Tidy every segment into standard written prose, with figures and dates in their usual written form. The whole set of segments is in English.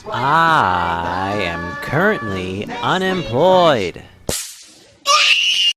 I am currently unemployed.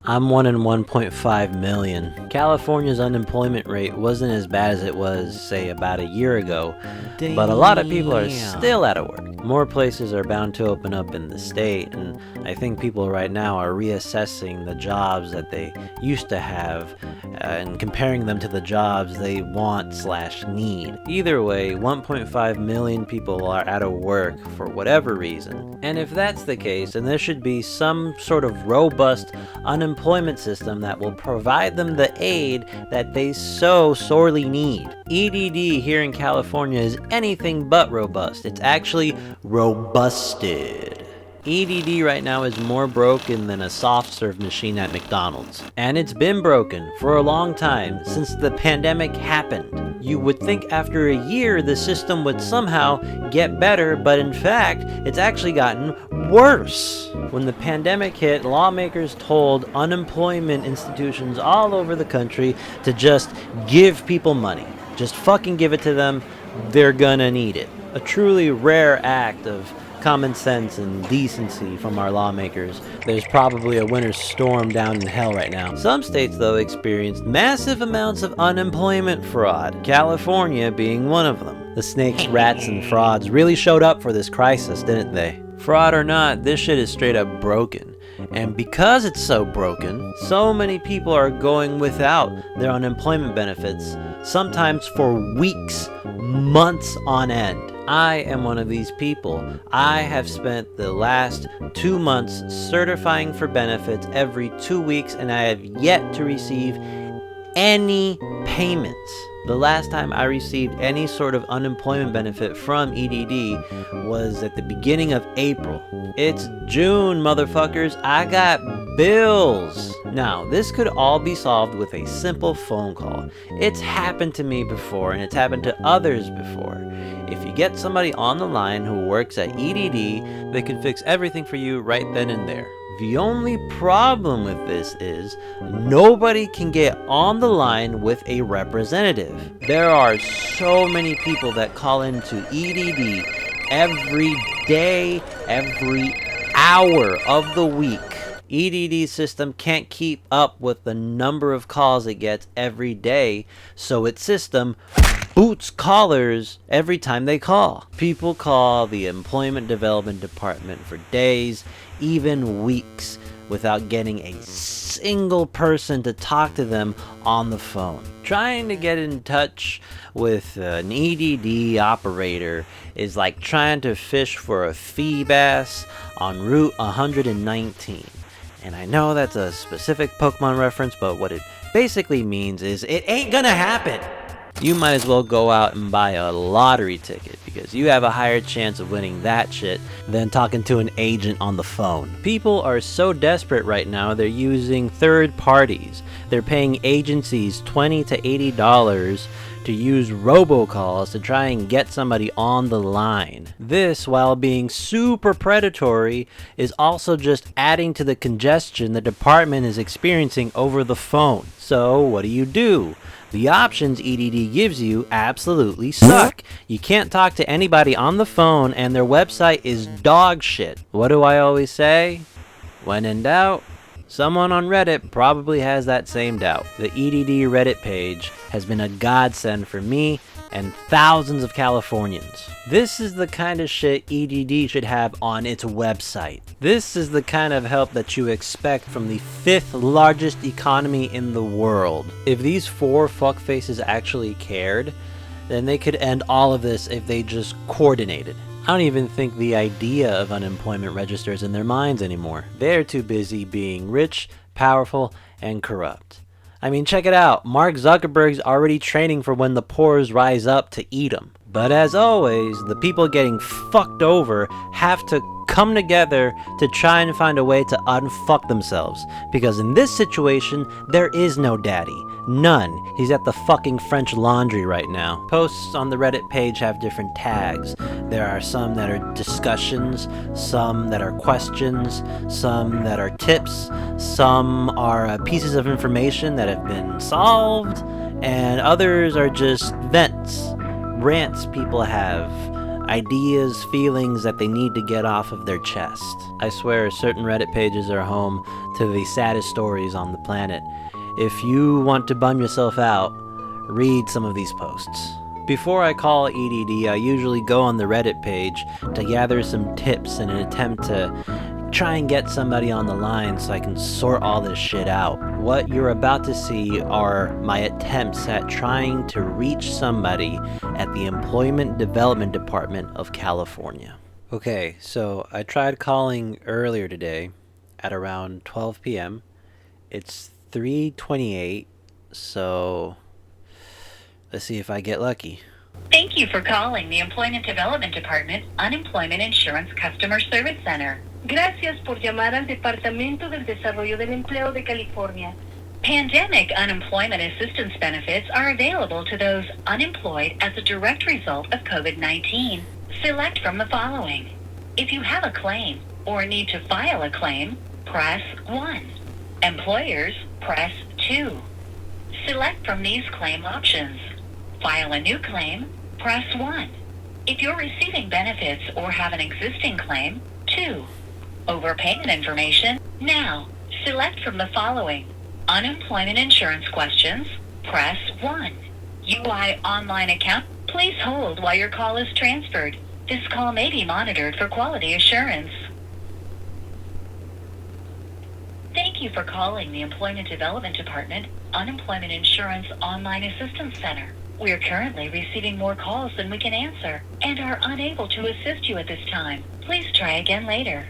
I'm 1 in 1.5 million. California's unemployment rate wasn't as bad as it was, say, about a year ago, but a lot of people are still out of work. More places are bound to open up in the state, and I think people right now are reassessing the jobs that they used to have and comparing them to the jobs they want/need. Either way, 1.5 million people are out of work for whatever reason. And if that's the case, then there should be some sort of robust unemployment system that will provide them the aid that they so sorely need. EDD here in California is anything but robust. It's actually robusted. EDD right now is more broken than a soft serve machine at McDonald's. And it's been broken for a long time, since the pandemic happened. You would think after a year the system would somehow get better, but in fact, it's actually gotten worse. When the pandemic hit, lawmakers told unemployment institutions all over the country to just give people money. Just fucking give it to them, they're gonna need it. A truly rare act of common sense and decency from our lawmakers. There's probably a winter storm down in hell right now. Some states, though, experienced massive amounts of unemployment fraud, California being one of them. The snakes, rats, and frauds really showed up for this crisis, didn't they? Fraud or not, this shit is straight up broken. And because it's so broken, so many people are going without their unemployment benefits, sometimes for weeks, months on end. I am one of these people. I have spent the last 2 months certifying for benefits every 2 weeks, and I have yet to receive any payments. The last time I received any sort of unemployment benefit from EDD was at the beginning of April. It's June, motherfuckers. I got bills. Now, this could all be solved with a simple phone call. It's happened to me before, and it's happened to others before. If you get somebody on the line who works at EDD, they can fix everything for you right then and there. The only problem with this is nobody can get on the line with a representative. There are so many people that call into EDD every day, every hour of the week. EDD system can't keep up with the number of calls it gets every day, so its system boots callers every time they call. People call the Employment Development Department for days, even weeks, without getting a single person to talk to them on the phone. Trying to get in touch with an EDD operator is like trying to fish for a fee bass on Route 119. And I know that's a specific Pokemon reference, but what it basically means is it ain't gonna happen. You might as well go out and buy a lottery ticket, because you have a higher chance of winning that shit than talking to an agent on the phone. People are so desperate right now, they're using third parties. They're paying agencies $20 to $80 to use robocalls to try and get somebody on the line. This, while being super predatory, is also just adding to the congestion the department is experiencing over the phone. So what do? The options EDD gives you absolutely suck. You can't talk to anybody on the phone, and their website is dog shit. What do I always say? When in doubt, someone on Reddit probably has that same doubt. The EDD Reddit page has been a godsend for me and thousands of Californians. This is the kind of shit EDD should have on its website. This is the kind of help that you expect from the 5th largest economy in the world. If these 4 fuckfaces actually cared, then they could end all of this if they just coordinated. I don't even think the idea of unemployment registers in their minds anymore. They're too busy being rich, powerful, and corrupt. I mean, check it out. Mark Zuckerberg's already training for when the pores rise up to eat them. But as always, the people getting fucked over have to come together to try and find a way to unfuck themselves. Because in this situation, there is no daddy. None. He's at the fucking French Laundry right now. Posts on the Reddit page have different tags. There are some that are discussions, some that are questions, some that are tips, some are pieces of information that have been solved, and others are just vents, rants people have ideas, feelings that they need to get off of their chest. I swear certain Reddit pages are home to the saddest stories on the planet. If you want to bum yourself out, read some of these posts. Before I call EDD, I usually go on the Reddit page to gather some tips in an attempt to try and get somebody on the line so I can sort all this shit out. What you're about to see are my attempts at trying to reach somebody at the Employment Development Department of California. Okay, so I tried calling earlier today at around 12 p.m. It's 3:28, so let's see if I get lucky. Thank you for calling the Employment Development Department Unemployment Insurance Customer Service Center. Gracias por llamar al Departamento del Desarrollo del Empleo de California. Pandemic unemployment assistance benefits are available to those unemployed as a direct result of COVID-19. Select from the following. If you have a claim or need to file a claim, press 1. Employers, press 2. Select from these claim options. File a new claim, press 1. If you're receiving benefits or have an existing claim, 2. Overpayment information, now. Select from the following. Unemployment insurance questions, press 1. UI online account, please hold while your call is transferred. This call may be monitored for quality assurance. Thank you for calling the Employment Development Department Unemployment Insurance Online Assistance Center. We are currently receiving more calls than we can answer and are unable to assist you at this time. Please try again later.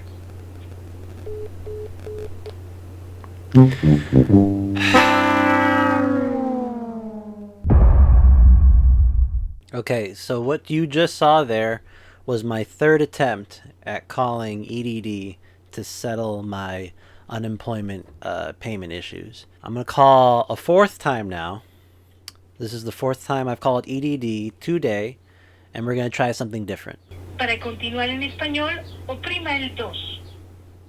Okay, so what you just saw there was my third attempt at calling EDD to settle my unemployment payment issues. I'm going to call a fourth time now. This is the fourth time I've called EDD today, and we're going to try something different. Para continuar en español, oprima el 2.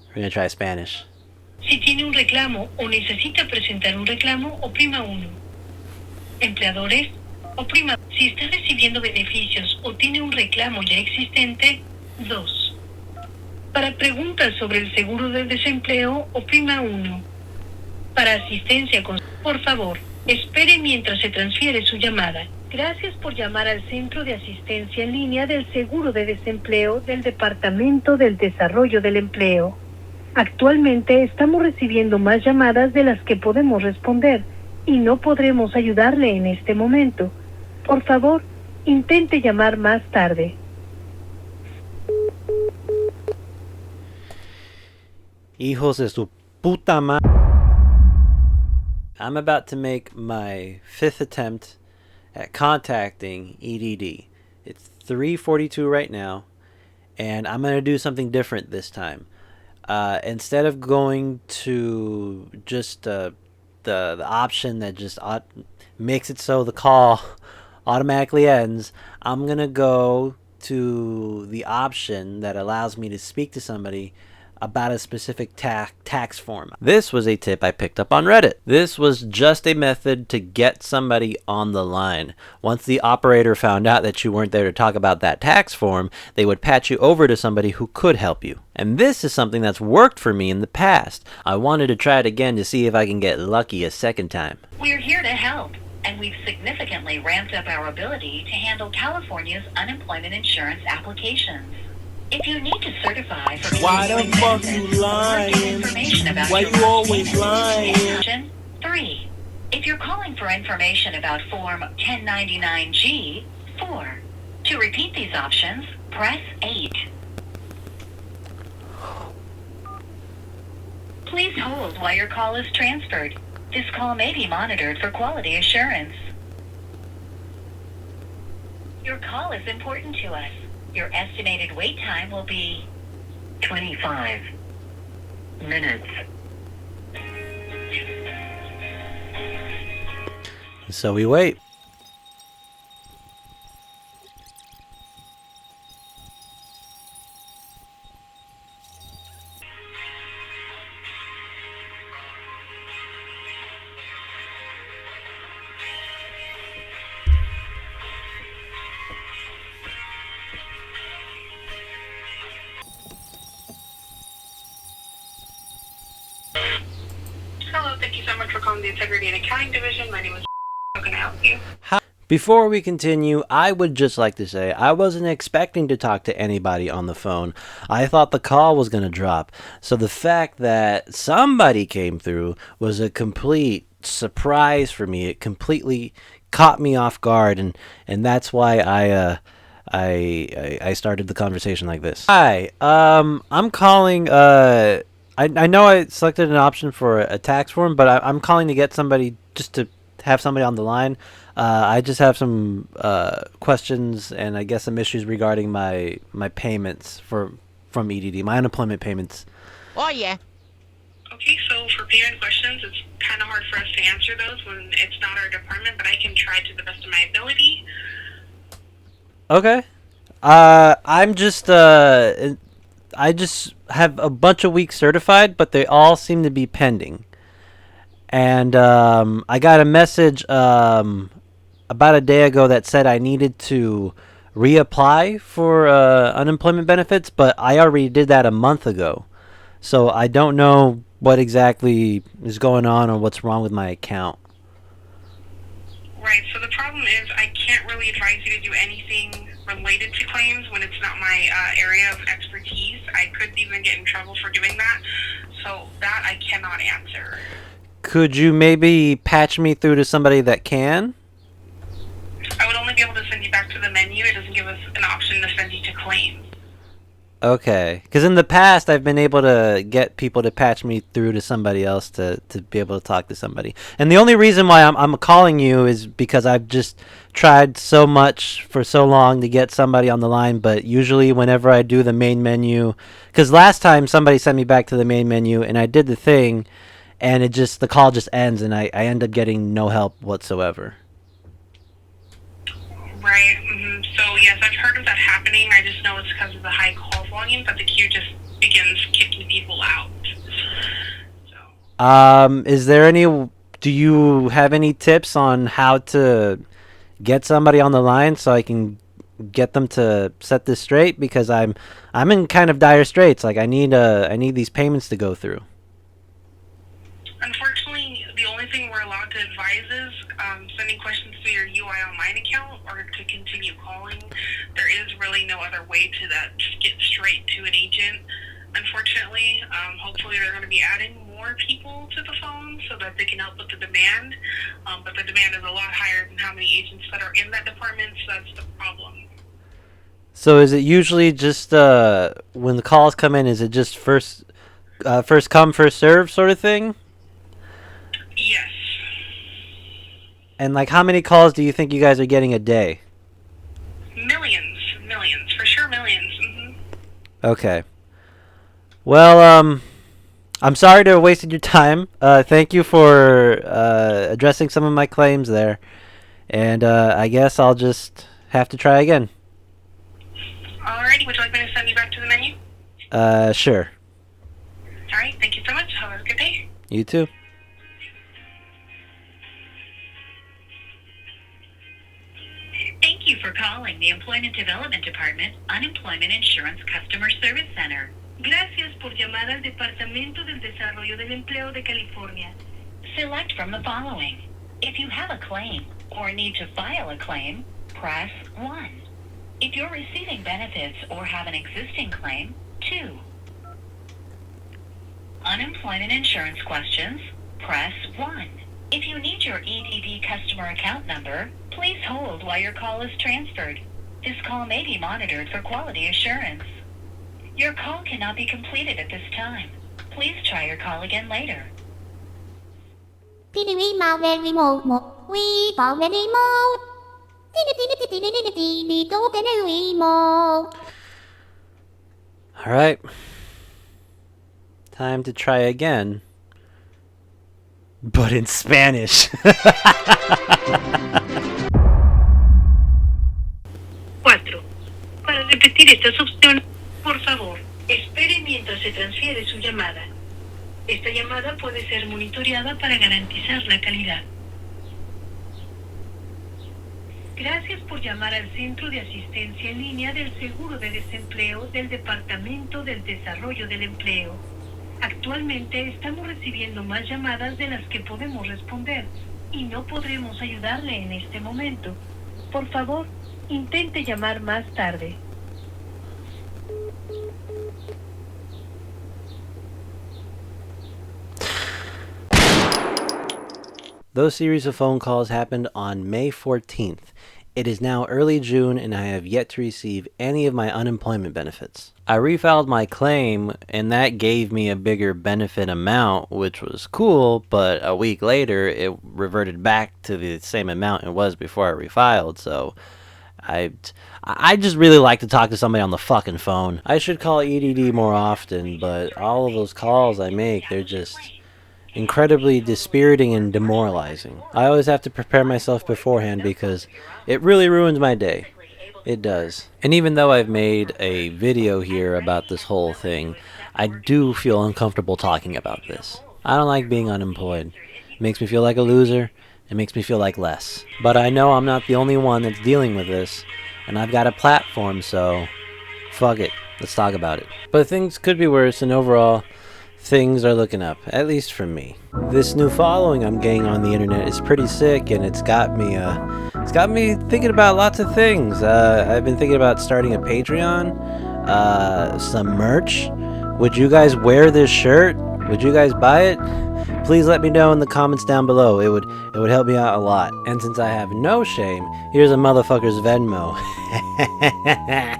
We're going to try Spanish. Si tiene un reclamo o necesita presentar un reclamo, oprima 1. Empleadores, oprima. Si está recibiendo beneficios o tiene un reclamo ya existente, 2. Para preguntas sobre el seguro del desempleo, oprima 1. Para asistencia con... Por favor, espere mientras se transfiere su llamada. Gracias por llamar al Centro de Asistencia en Línea del Seguro de Desempleo del Departamento del Desarrollo del Empleo. Actualmente estamos recibiendo más llamadas de las que podemos responder y no podremos ayudarle en este momento. Por favor, intente llamar más tarde. Hijos de su puta madre. I'm about to make my fifth attempt at contacting EDD. It's 3:42 right now, and I'm going to do something different this time. Instead of going to just the option that just makes it so the call automatically ends, I'm going to go to the option that allows me to speak to somebody about a specific tax form. This was a tip I picked up on Reddit. This was just a method to get somebody on the line. Once the operator found out that you weren't there to talk about that tax form, they would patch you over to somebody who could help you. And this is something that's worked for me in the past. I wanted to try it again to see if I can get lucky a second time. We're here to help, and we've significantly ramped up our ability to handle California's unemployment insurance applications. If you need to certify for Why the fuck you lying? Information about Why you always lying? 3. If you're calling for information about Form 1099-G, 4. To repeat these options, press 8. Please hold while your call is transferred. This call may be monitored for quality assurance. Your call is important to us. Your estimated wait time will be 25 minutes. So we wait. Thank you so much for calling the Integrity and Accounting Division. My name is. How can I help you? Before we continue, I would just like to say I wasn't expecting to talk to anybody on the phone. I thought the call was going to drop. So the fact that somebody came through was a complete surprise for me. It completely caught me off guard, and that's why I started the conversation like this. Hi, I'm calling. I know I selected an option for a tax form, but I'm calling to get somebody just to have somebody on the line. I just have some questions and I guess some issues regarding my payments from EDD, my unemployment payments. Oh, yeah. Okay, so for payment questions, it's kind of hard for us to answer those when it's not our department, but I can try to the best of my ability. Okay. I just have a bunch of weeks certified, but they all seem to be pending. And I got a message about a day ago that said I needed to reapply for unemployment benefits, but I already did that a month ago. So I don't know what exactly is going on or what's wrong with my account. Right, so the problem is I can't really advise you to do anything related to claims when it's not my area of expertise. I could even get in trouble for doing that, so that I cannot answer. Could you maybe patch me through to somebody that can? I would only be able to send you back to the menu. It doesn't give us an option to send you to claims. Okay, because in the past I've been able to get people to patch me through to somebody else to be able to talk to somebody. And the only reason why I'm calling you is because I've just tried so much for so long to get somebody on the line, but usually whenever I do the main menu, because last time somebody sent me back to the main menu and I did the thing, and the call just ends and I end up getting no help whatsoever. Right. So yes, I've heard of that happening. I just know it's because of the high call volume, but the queue just begins kicking people out. So. Is there do you have any tips on how to get somebody on the line so I can get them to set this straight? Because I'm in kind of dire straits. Like I need these payments to go through. Unfortunately, the only thing we're allowed to advise is sending questions to your UI Online account or to continue calling. There is really no other way to that. Just get straight to an agent. Unfortunately, hopefully they're going to be adding more people to the phone so that they can help with the demand. But the demand is a lot higher than how many agents that are in that department, so that's the problem. So is it usually just when the calls come in, is it just first come, first serve sort of thing? Yes. And like how many calls do you think you guys are getting a day? Millions, for sure millions. Okay. Well, I'm sorry to have wasted your time. Thank you for addressing some of my claims there. And I guess I'll just have to try again. Alrighty, would you like me to send you back to the menu? Sure. Alright, thank you so much. Have a good day. You too. Thank you for calling the Employment Development Department Unemployment Insurance Customer Service Center. Gracias por llamar al Departamento del Desarrollo del Empleo de California. Select from the following. If you have a claim or need to file a claim, press 1. If you're receiving benefits or have an existing claim, 2. Unemployment insurance questions, press 1. If you need your EDD customer account number, please hold while your call is transferred. This call may be monitored for quality assurance. Your call cannot be completed at this time. Please try your call again later. All right. Time to try again. But in Spanish. 4. Para repetir estas opciones, por favor, espere mientras se transfiere su llamada. Esta llamada puede ser monitoreada para garantizar la calidad. Gracias por llamar al Centro de Asistencia en Línea del Seguro de Desempleo del Departamento del Desarrollo del Empleo. Actualmente estamos recibiendo más llamadas de las que podemos responder y no podremos ayudarle en este momento. Por favor, intente llamar más tarde. Those series of phone calls happened on May 14th. It is now early June and I have yet to receive any of my unemployment benefits. I refiled my claim and that gave me a bigger benefit amount, which was cool, but a week later it reverted back to the same amount it was before I refiled, so I just really like to talk to somebody on the fucking phone. I should call EDD more often, but all of those calls I make, they're just incredibly dispiriting and demoralizing. I always have to prepare myself beforehand because it really ruins my day. It does. And even though I've made a video here about this whole thing, I do feel uncomfortable talking about this. I don't like being unemployed. It makes me feel like a loser. It makes me feel like less. But I know I'm not the only one that's dealing with this, and I've got a platform, so fuck it. Let's talk about it. But things could be worse, and overall, things are looking up, at least for me. This new following I'm getting on the internet is pretty sick, and it's got me thinking about lots of things. I've been thinking about starting a Patreon, some merch. Would you guys wear this shirt? Would you guys buy it? Please let me know in the comments down below. It would help me out a lot. And since I have no shame, here's a motherfucker's Venmo.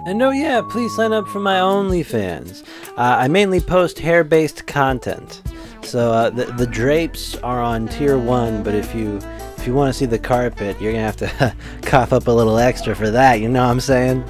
And oh yeah, please sign up for my OnlyFans. I mainly post hair-based content. So the drapes are on tier 1, but if you want to see the carpet, you're gonna have to cough up a little extra for that, you know what I'm saying?